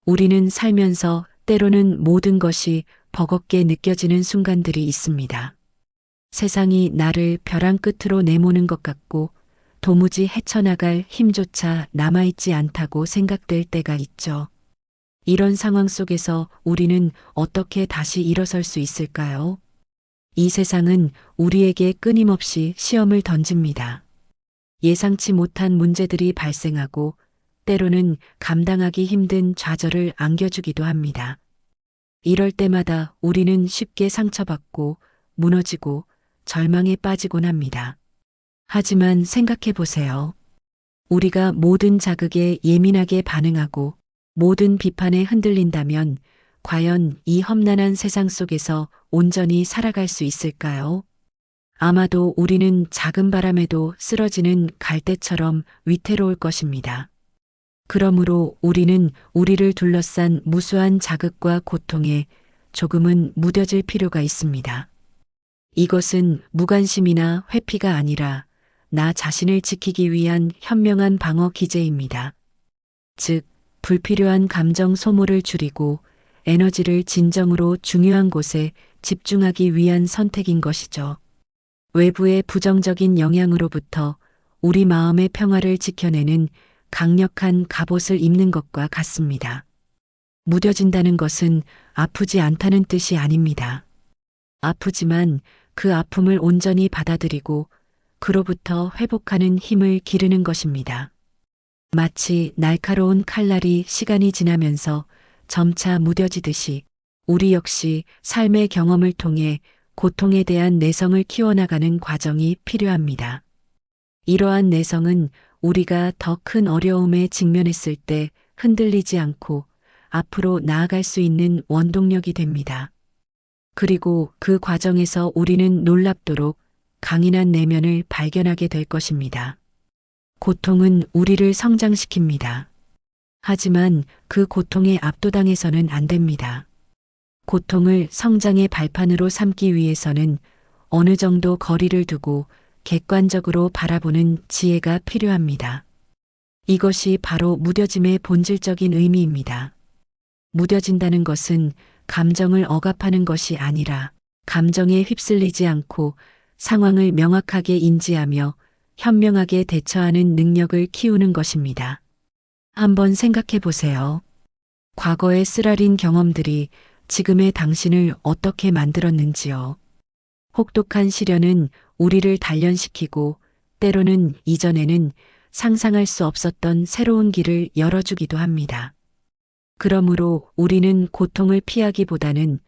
우리는 살면서 때로는 모든 것이 버겁게 느껴지는 순간들이 있습니다. 세상이 나를 벼랑 끝으로 내모는 것 같고 도무지 헤쳐나갈 힘조차 남아있지 않다고 생각될 때가 있죠. 이런 상황 속에서 우리는 어떻게 다시 일어설 수 있을까요? 이 세상은 우리에게 끊임없이 시험을 던집니다. 예상치 못한 문제들이 발생하고 때로는 감당하기 힘든 좌절을 안겨주기도 합니다. 이럴 때마다 우리는 쉽게 상처받고 무너지고 절망에 빠지곤 합니다. 하지만 생각해 보세요. 우리가 모든 자극에 예민하게 반응하고 모든 비판에 흔들린다면 과연 이 험난한 세상 속에서 온전히 살아갈 수 있을까요? 아마도 우리는 작은 바람에도 쓰러지는 갈대처럼 위태로울 것입니다. 그러므로 우리는 우리를 둘러싼 무수한 자극과 고통에 조금은 무뎌질 필요가 있습니다. 이것은 무관심이나 회피가 아니라 나 자신을 지키기 위한 현명한 방어 기제입니다. 즉, 불필요한 감정 소모를 줄이고 에너지를 진정으로 중요한 곳에 집중하기 위한 선택인 것이죠. 외부의 부정적인 영향으로부터 우리 마음의 평화를 지켜내는 강력한 갑옷을 입는 것과 같습니다. 무뎌진다는 것은 아프지 않다는 뜻이 아닙니다. 아프지만 그 아픔을 온전히 받아들이고 그로부터 회복하는 힘을 기르는 것입니다. 마치 날카로운 칼날이 시간이 지나면서 점차 무뎌지듯이 우리 역시 삶의 경험을 통해 고통에 대한 내성을 키워나가는 과정이 필요합니다. 이러한 내성은 우리가 더 큰 어려움에 직면했을 때 흔들리지 않고 앞으로 나아갈 수 있는 원동력이 됩니다. 그리고 그 과정에서 우리는 놀랍도록 강인한 내면을 발견하게 될 것입니다. 고통은 우리를 성장시킵니다. 하지만 그 고통에 압도당해서는 안 됩니다. 고통을 성장의 발판으로 삼기 위해서는 어느 정도 거리를 두고 객관적으로 바라보는 지혜가 필요합니다. 이것이 바로 무뎌짐의 본질적인 의미입니다. 무뎌진다는 것은 감정을 억압하는 것이 아니라 감정에 휩쓸리지 않고 상황을 명확하게 인지하며 현명하게 대처하는 능력을 키우는 것입니다. 한번 생각해 보세요. 과거의 쓰라린 경험들이 지금의 당신을 어떻게 만들었는지요. 혹독한 시련은 우리를 단련시키고 때로는 이전에는 상상할 수 없었던 새로운 길을 열어주기도 합니다. 그러므로 우리는 고통을 피하기보다는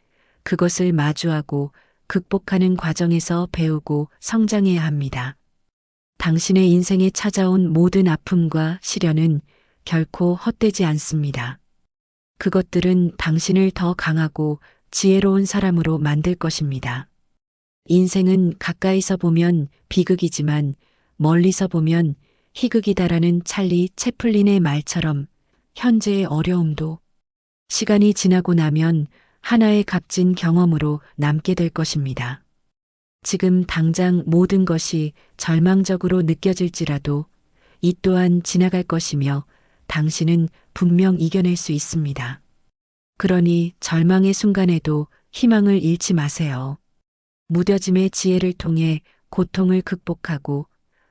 그것을 마주하고 극복하는 과정에서 배우고 성장해야 합니다. 당신의 인생에 찾아온 모든 아픔과 시련은 결코 헛되지 않습니다. 그것들은 당신을 더 강하고 지혜로운 사람으로 만들 것입니다. 인생은 가까이서 보면 비극이지만 멀리서 보면 희극이다라는 찰리 채플린의 말처럼 현재의 어려움도 시간이 지나고 나면 하나의 값진 경험으로 남게 될 것입니다. 지금 당장 모든 것이 절망적으로 느껴질지라도 이 또한 지나갈 것이며 당신은 분명 이겨낼 수 있습니다. 그러니 절망의 순간에도 희망을 잃지 마세요. 무뎌짐의 지혜를 통해 고통을 극복하고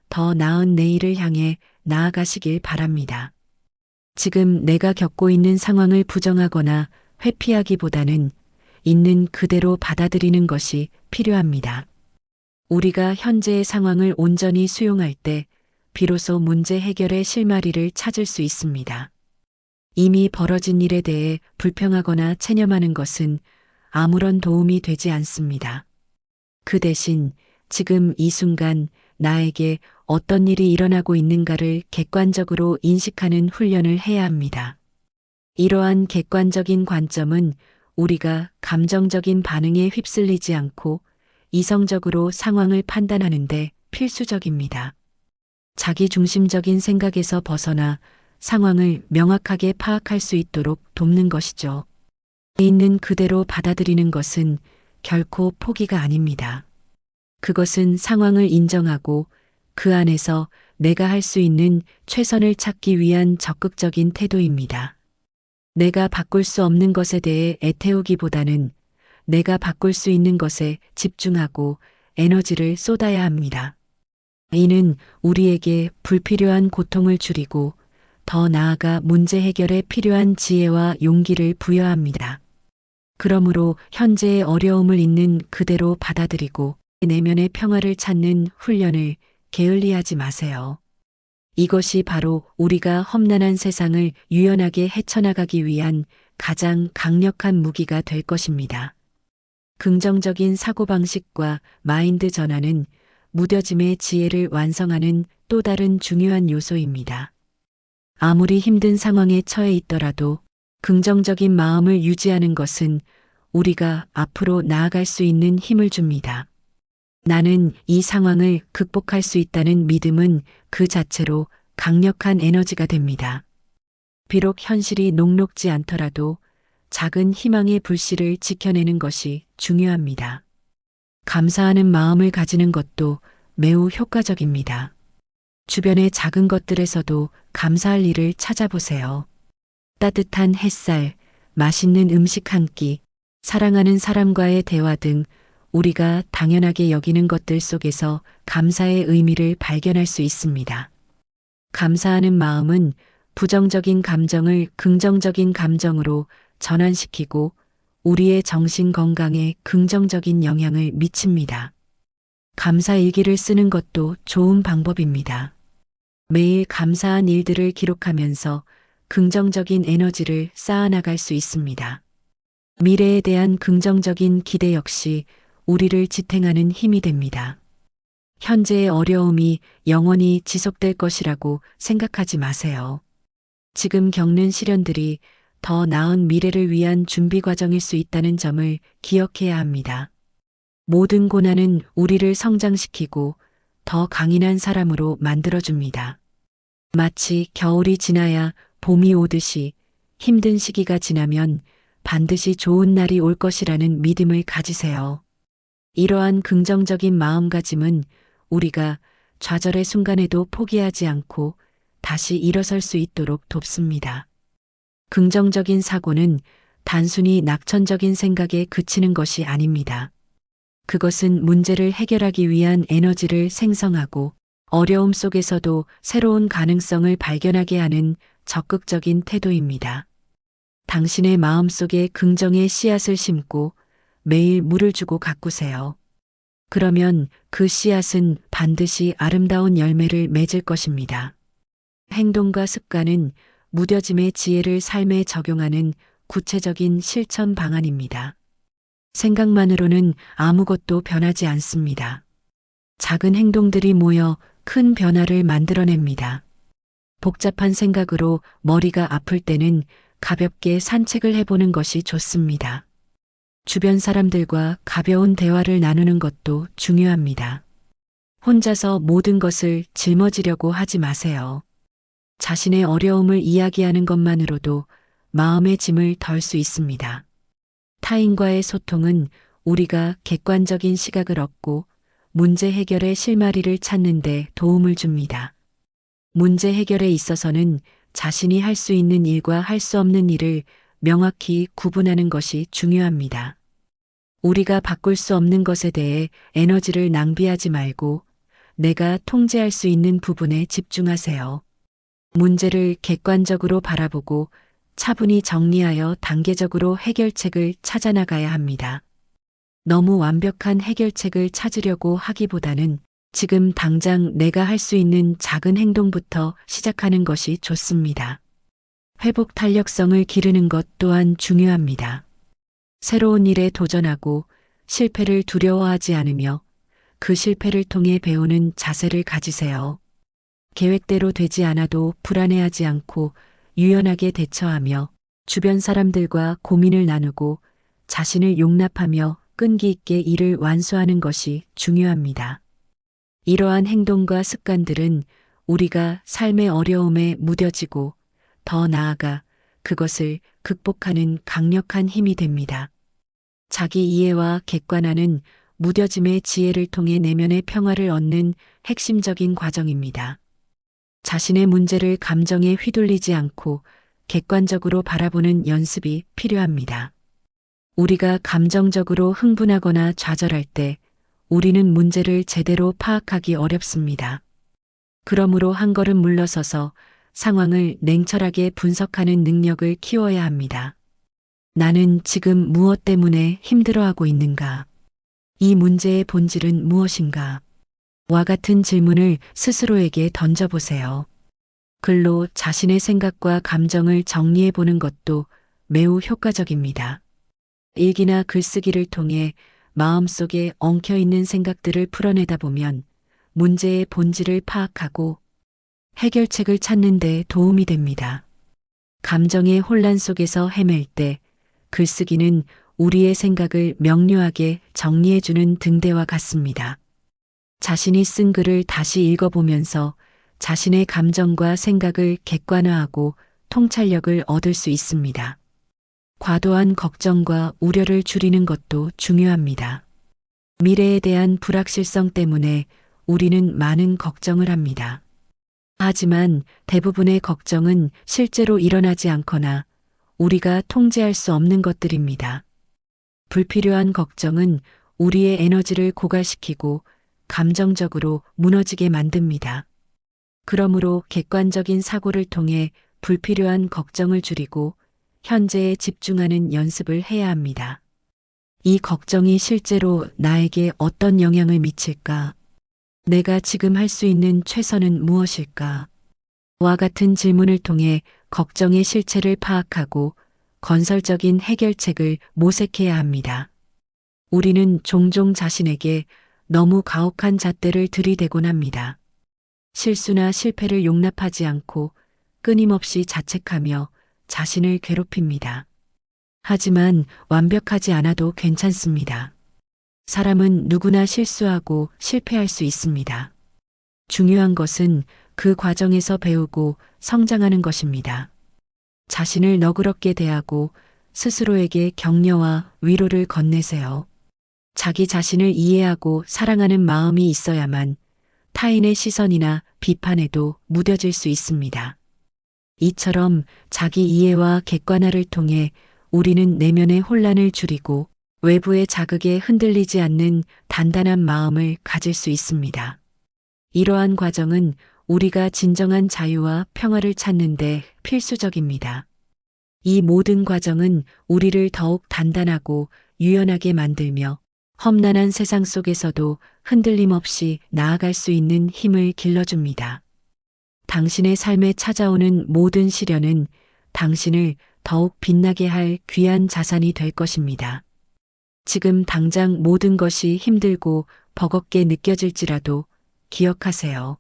더 나은 내일을 향해 나아가시길 바랍니다. 지금 내가 겪고 있는 상황을 부정하거나 회피하기보다는 있는 그대로 받아들이는 것이 필요합니다. 우리가 현재의 상황을 온전히 수용할 때 비로소 문제 해결의 실마리를 찾을 수 있습니다. 이미 벌어진 일에 대해 불평하거나 체념하는 것은 아무런 도움이 되지 않습니다. 그 대신 지금 이 순간 나에게 어떤 일이 일어나고 있는가를 객관적으로 인식하는 훈련을 해야 합니다. 이러한 객관적인 관점은 우리가 감정적인 반응에 휩쓸리지 않고 이성적으로 상황을 판단하는데 필수적입니다. 자기중심적인 생각에서 벗어나 상황을 명확하게 파악할 수 있도록 돕는 것이죠. 있는 그대로 받아들이는 것은 결코 포기가 아닙니다. 그것은 상황을 인정하고 그 안에서 내가 할 수 있는 최선을 찾기 위한 적극적인 태도입니다. 내가 바꿀 수 없는 것에 대해 애태우기보다는 내가 바꿀 수 있는 것에 집중하고 에너지를 쏟아야 합니다. 이는 우리에게 불필요한 고통을 줄이고 더 나아가 문제 해결에 필요한 지혜와 용기를 부여합니다. 그러므로 현재의 어려움을 있는 그대로 받아들이고 내면의 평화를 찾는 훈련을 게을리하지 마세요. 이것이 바로 우리가 험난한 세상을 유연하게 헤쳐나가기 위한 가장 강력한 무기가 될 것입니다. 긍정적인 사고방식과 마인드 전환은 무뎌짐의 지혜를 완성하는 또 다른 중요한 요소입니다. 아무리 힘든 상황에 처해 있더라도 긍정적인 마음을 유지하는 것은 우리가 앞으로 나아갈 수 있는 힘을 줍니다. 나는 이 상황을 극복할 수 있다는 믿음은 그 자체로 강력한 에너지가 됩니다. 비록 현실이 녹록지 않더라도 작은 희망의 불씨를 지켜내는 것이 중요합니다. 감사하는 마음을 가지는 것도 매우 효과적입니다. 주변의 작은 것들에서도 감사할 일을 찾아보세요. 따뜻한 햇살, 맛있는 음식 한 끼, 사랑하는 사람과의 대화 등 우리가 당연하게 여기는 것들 속에서 감사의 의미를 발견할 수 있습니다. 감사하는 마음은 부정적인 감정을 긍정적인 감정으로 전환시키고 우리의 정신 건강에 긍정적인 영향을 미칩니다. 감사 일기를 쓰는 것도 좋은 방법입니다. 매일 감사한 일들을 기록하면서 긍정적인 에너지를 쌓아나갈 수 있습니다. 미래에 대한 긍정적인 기대 역시 우리를 지탱하는 힘이 됩니다. 현재의 어려움이 영원히 지속될 것이라고 생각하지 마세요. 지금 겪는 시련들이 더 나은 미래를 위한 준비 과정일 수 있다는 점을 기억해야 합니다. 모든 고난은 우리를 성장시키고 더 강인한 사람으로 만들어줍니다. 마치 겨울이 지나야 봄이 오듯이 힘든 시기가 지나면 반드시 좋은 날이 올 것이라는 믿음을 가지세요. 이러한 긍정적인 마음가짐은 우리가 좌절의 순간에도 포기하지 않고 다시 일어설 수 있도록 돕습니다. 긍정적인 사고는 단순히 낙천적인 생각에 그치는 것이 아닙니다. 그것은 문제를 해결하기 위한 에너지를 생성하고 어려움 속에서도 새로운 가능성을 발견하게 하는 적극적인 태도입니다. 당신의 마음속에 긍정의 씨앗을 심고 매일 물을 주고 가꾸세요. 그러면 그 씨앗은 반드시 아름다운 열매를 맺을 것입니다. 행동과 습관은 무뎌짐의 지혜를 삶에 적용하는 구체적인 실천 방안입니다. 생각만으로는 아무것도 변하지 않습니다. 작은 행동들이 모여 큰 변화를 만들어냅니다. 복잡한 생각으로 머리가 아플 때는 가볍게 산책을 해보는 것이 좋습니다. 주변 사람들과 가벼운 대화를 나누는 것도 중요합니다. 혼자서 모든 것을 짊어지려고 하지 마세요. 자신의 어려움을 이야기하는 것만으로도 마음의 짐을 덜 수 있습니다. 타인과의 소통은 우리가 객관적인 시각을 얻고 문제 해결의 실마리를 찾는 데 도움을 줍니다. 문제 해결에 있어서는 자신이 할 수 있는 일과 할 수 없는 일을 명확히 구분하는 것이 중요합니다. 우리가 바꿀 수 없는 것에 대해 에너지를 낭비하지 말고 내가 통제할 수 있는 부분에 집중하세요. 문제를 객관적으로 바라보고 차분히 정리하여 단계적으로 해결책을 찾아나가야 합니다. 너무 완벽한 해결책을 찾으려고 하기보다는 지금 당장 내가 할 수 있는 작은 행동부터 시작하는 것이 좋습니다. 회복 탄력성을 기르는 것 또한 중요합니다. 새로운 일에 도전하고 실패를 두려워하지 않으며 그 실패를 통해 배우는 자세를 가지세요. 계획대로 되지 않아도 불안해하지 않고 유연하게 대처하며 주변 사람들과 고민을 나누고 자신을 용납하며 끈기 있게 일을 완수하는 것이 중요합니다. 이러한 행동과 습관들은 우리가 삶의 어려움에 무뎌지고 더 나아가 그것을 극복하는 강력한 힘이 됩니다. 자기 이해와 객관화는 무뎌짐의 지혜를 통해 내면의 평화를 얻는 핵심적인 과정입니다. 자신의 문제를 감정에 휘둘리지 않고 객관적으로 바라보는 연습이 필요합니다. 우리가 감정적으로 흥분하거나 좌절할 때 우리는 문제를 제대로 파악하기 어렵습니다. 그러므로 한 걸음 물러서서 상황을 냉철하게 분석하는 능력을 키워야 합니다. 나는 지금 무엇 때문에 힘들어하고 있는가? 이 문제의 본질은 무엇인가? 와 같은 질문을 스스로에게 던져보세요. 글로 자신의 생각과 감정을 정리해 보는 것도 매우 효과적입니다. 일기나 글쓰기를 통해 마음속에 엉켜있는 생각들을 풀어내다 보면 문제의 본질을 파악하고 해결책을 찾는 데 도움이 됩니다. 감정의 혼란 속에서 헤맬 때 글쓰기는 우리의 생각을 명료하게 정리해주는 등대와 같습니다. 자신이 쓴 글을 다시 읽어보면서 자신의 감정과 생각을 객관화하고 통찰력을 얻을 수 있습니다. 과도한 걱정과 우려를 줄이는 것도 중요합니다. 미래에 대한 불확실성 때문에 우리는 많은 걱정을 합니다. 하지만 대부분의 걱정은 실제로 일어나지 않거나 우리가 통제할 수 없는 것들입니다. 불필요한 걱정은 우리의 에너지를 고갈시키고 감정적으로 무너지게 만듭니다. 그러므로 객관적인 사고를 통해 불필요한 걱정을 줄이고 현재에 집중하는 연습을 해야 합니다. 이 걱정이 실제로 나에게 어떤 영향을 미칠까? 내가 지금 할 수 있는 최선은 무엇일까? 와 같은 질문을 통해 걱정의 실체를 파악하고 건설적인 해결책을 모색해야 합니다. 우리는 종종 자신에게 너무 가혹한 잣대를 들이대곤 합니다. 실수나 실패를 용납하지 않고 끊임없이 자책하며 자신을 괴롭힙니다. 하지만 완벽하지 않아도 괜찮습니다. 사람은 누구나 실수하고 실패할 수 있습니다. 중요한 것은 그 과정에서 배우고 성장하는 것입니다. 자신을 너그럽게 대하고 스스로에게 격려와 위로를 건네세요. 자기 자신을 이해하고 사랑하는 마음이 있어야만 타인의 시선이나 비판에도 무뎌질 수 있습니다. 이처럼 자기 이해와 객관화를 통해 우리는 내면의 혼란을 줄이고 외부의 자극에 흔들리지 않는 단단한 마음을 가질 수 있습니다. 이러한 과정은 우리가 진정한 자유와 평화를 찾는 데 필수적입니다. 이 모든 과정은 우리를 더욱 단단하고 유연하게 만들며 험난한 세상 속에서도 흔들림 없이 나아갈 수 있는 힘을 길러줍니다. 당신의 삶에 찾아오는 모든 시련은 당신을 더욱 빛나게 할 귀한 자산이 될 것입니다. 지금 당장 모든 것이 힘들고 버겁게 느껴질지라도 기억하세요.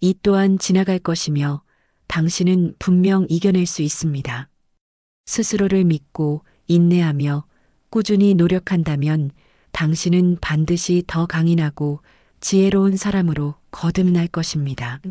이 또한 지나갈 것이며 당신은 분명 이겨낼 수 있습니다. 스스로를 믿고 인내하며 꾸준히 노력한다면 당신은 반드시 더 강인하고 지혜로운 사람으로 거듭날 것입니다.